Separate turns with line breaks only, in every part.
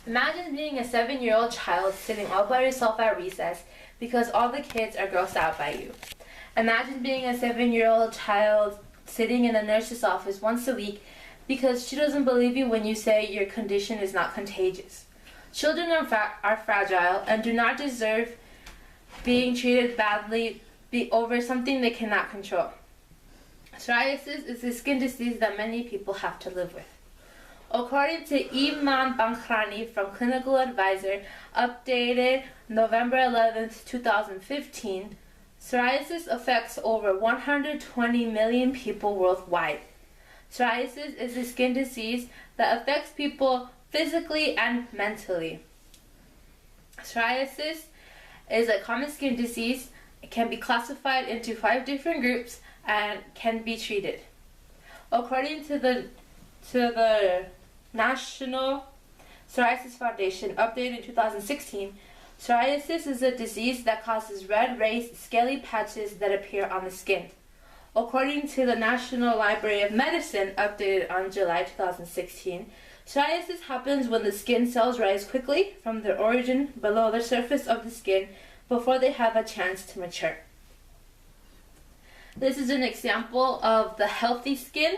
Imagine being a 7-year-old child sitting all by yourself at recess because all the kids are grossed out by you. Imagine being a 7-year-old child sitting in a nurse's office once a week because she doesn't believe you when you say your condition is not contagious. Children are fragile and do not deserve being treated badly over something they cannot control. Psoriasis is a skin disease that many people have to live with. According to Iman Bankrani from Clinical Advisor, updated November 11, 2015, psoriasis affects over 120 million people worldwide. Psoriasis is a skin disease that affects people physically and mentally. Psoriasis is a common skin disease. It can be classified into 5 different groups and can be treated. According to the National Psoriasis Foundation, updated in 2016, psoriasis is a disease that causes red raised scaly patches that appear on the skin. According to the National Library of Medicine, updated on July 2016, psoriasis happens when the skin cells rise quickly from their origin below the surface of the skin before they have a chance to mature. This is an example of the healthy skin,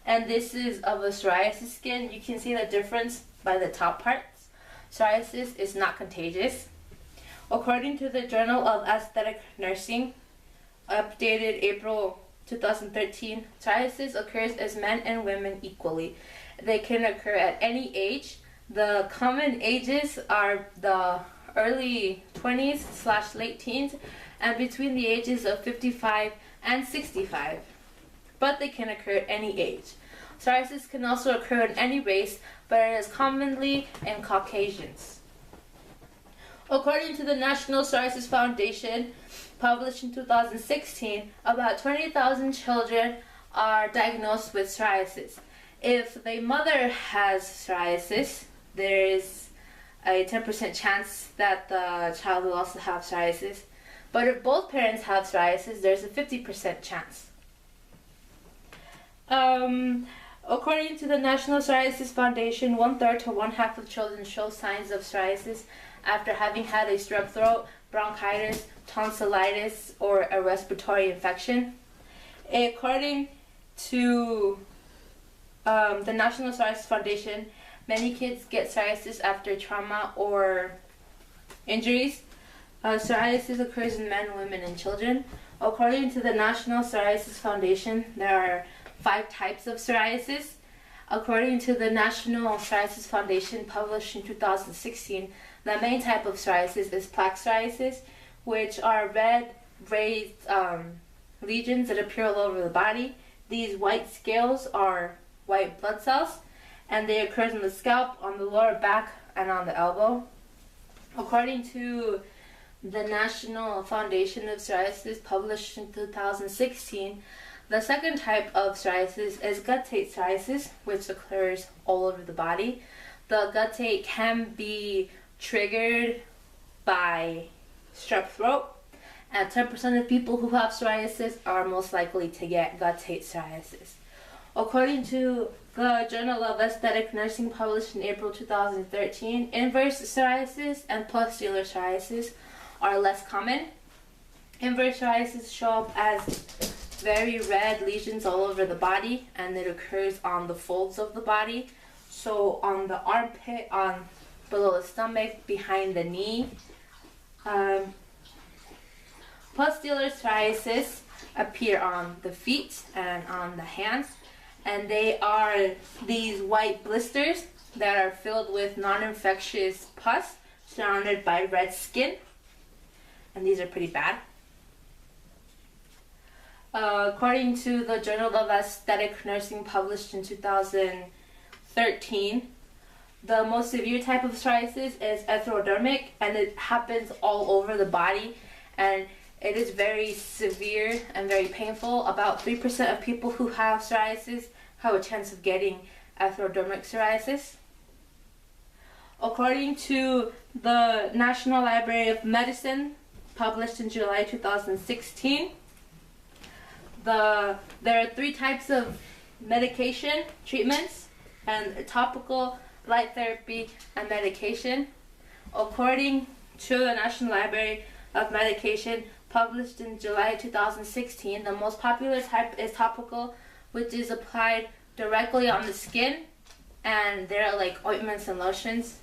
and this is of a psoriasis skin. You can see the difference by the top parts. Psoriasis is not contagious. According to the Journal of Aesthetic Nursing, updated April 2013, psoriasis occurs as men and women equally. They can occur at any age. The common ages are the early 20s / late teens and between the ages of 55 and 65. But they can occur at any age. Psoriasis can also occur in any race, but it is commonly in Caucasians. According to the National Psoriasis Foundation, published in 2016, about 20,000 children are diagnosed with psoriasis. If the mother has psoriasis, there is a 10% chance that the child will also have psoriasis. But if both parents have psoriasis, there's a 50% chance. According to the National Psoriasis Foundation, 1/3 to 1/2 of children show signs of psoriasis after having had a strep throat, bronchitis, tonsillitis, or a respiratory infection. According to the National Psoriasis Foundation, many kids get psoriasis after trauma or injuries. Psoriasis occurs in men, women, and children. According to the National Psoriasis Foundation, there are 5 types of psoriasis. According to the National Psoriasis Foundation, published in 2016, the main type of psoriasis is plaque psoriasis, which are red raised lesions that appear all over the body. These white scales are white blood cells, and they occur in the scalp, on the lower back, and on the elbow. According to the National Foundation of Psoriasis, published in 2016, the second type of psoriasis is guttate psoriasis, which occurs all over the body. The guttate can be triggered by strep throat, and 10% of people who have psoriasis are most likely to get guttate psoriasis. According to the Journal of Aesthetic Nursing, published in April 2013, inverse psoriasis and pustular psoriasis are less common. Inverse psoriasis show up as very red lesions all over the body, and it occurs on the folds of the body. So on the armpit, on below the stomach, behind the knee. Pustular psoriasis appear on the feet and on the hands, and they are these white blisters that are filled with non-infectious pus surrounded by red skin, and these are pretty bad. According to the Journal of Aesthetic Nursing, published in 2013, the most severe type of psoriasis is erythrodermic, and it happens all over the body, and it is very severe and very painful. About 3% of people who have psoriasis have a chance of getting erythrodermic psoriasis. According to the National Library of Medicine, published in July 2016, there are 3 types of medication treatments, and topical light therapy, and medication. According to the National Library of Medication, published in July 2016, the most popular type is topical, which is applied directly on the skin, and they're like ointments and lotions.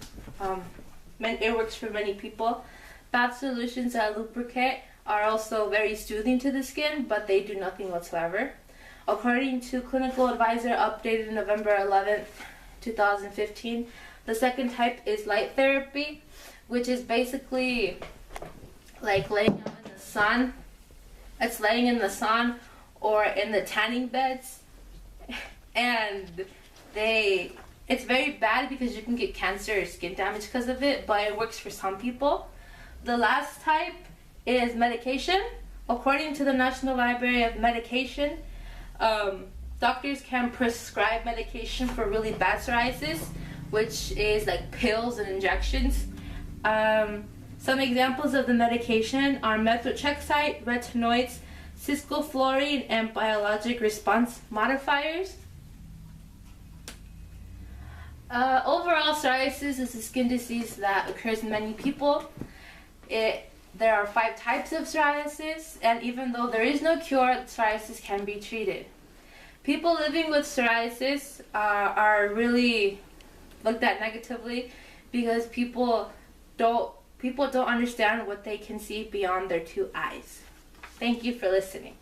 It works for many people. Bath solutions that lubricate are also very soothing to the skin, but they do nothing whatsoever. According to Clinical Advisor updated November 11th, 2015, the second type is light therapy, which is basically like laying out in the sun. It's laying in the sun or in the tanning beds, and it's very bad because you can get cancer or skin damage because of it, but it works for some people. The last type is medication. According to the National Library of Medication, doctors can prescribe medication for really bad psoriasis, which is like pills and injections. Some examples of the medication are methotrexate, retinoids, cisclofluorine, and biologic response modifiers. Overall, psoriasis is a skin disease that occurs in many people. There are 5 types of psoriasis, and even though there is no cure, psoriasis can be treated. People living with psoriasis are really looked at negatively because people don't understand what they can see beyond their 2 eyes. Thank you for listening.